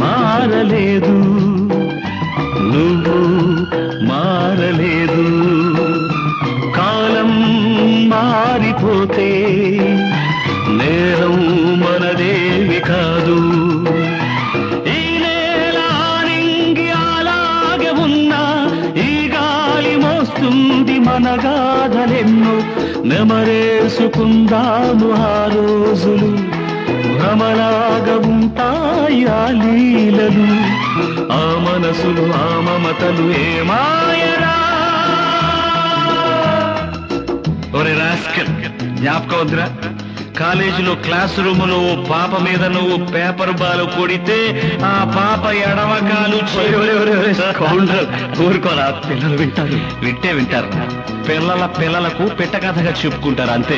మారలేదు, నువ్వు మారలేదు. కాలం మారిపోతే నేరం మనదేవి కాదు. ఈ నేల నింగి అలాగే ఉన్నా ఈ గాలి మోస్తుంది మన గాథలెన్నో. నెమరేసుకుందాము ఆ రోజులు, భ్రమలాగా ఉంటాయి ఆ లీలలు. ఆ మనసులు ఆ మమతలు ఏ మాయరా. ఒరే రాస్కల్, జ్ఞాపకం వద్దురా? కాలేజీలో క్లాస్ రూమ్ లో పాప మీద నువ్వు పేపర్ బాలు కొడితే ఆ పాప ఎడవకాలు ఊరుకోరా, పిల్లలు వింటారు. వింటారు, పిల్లలకు పిట్ట కథగా చెప్పుకుంటారు అంతే.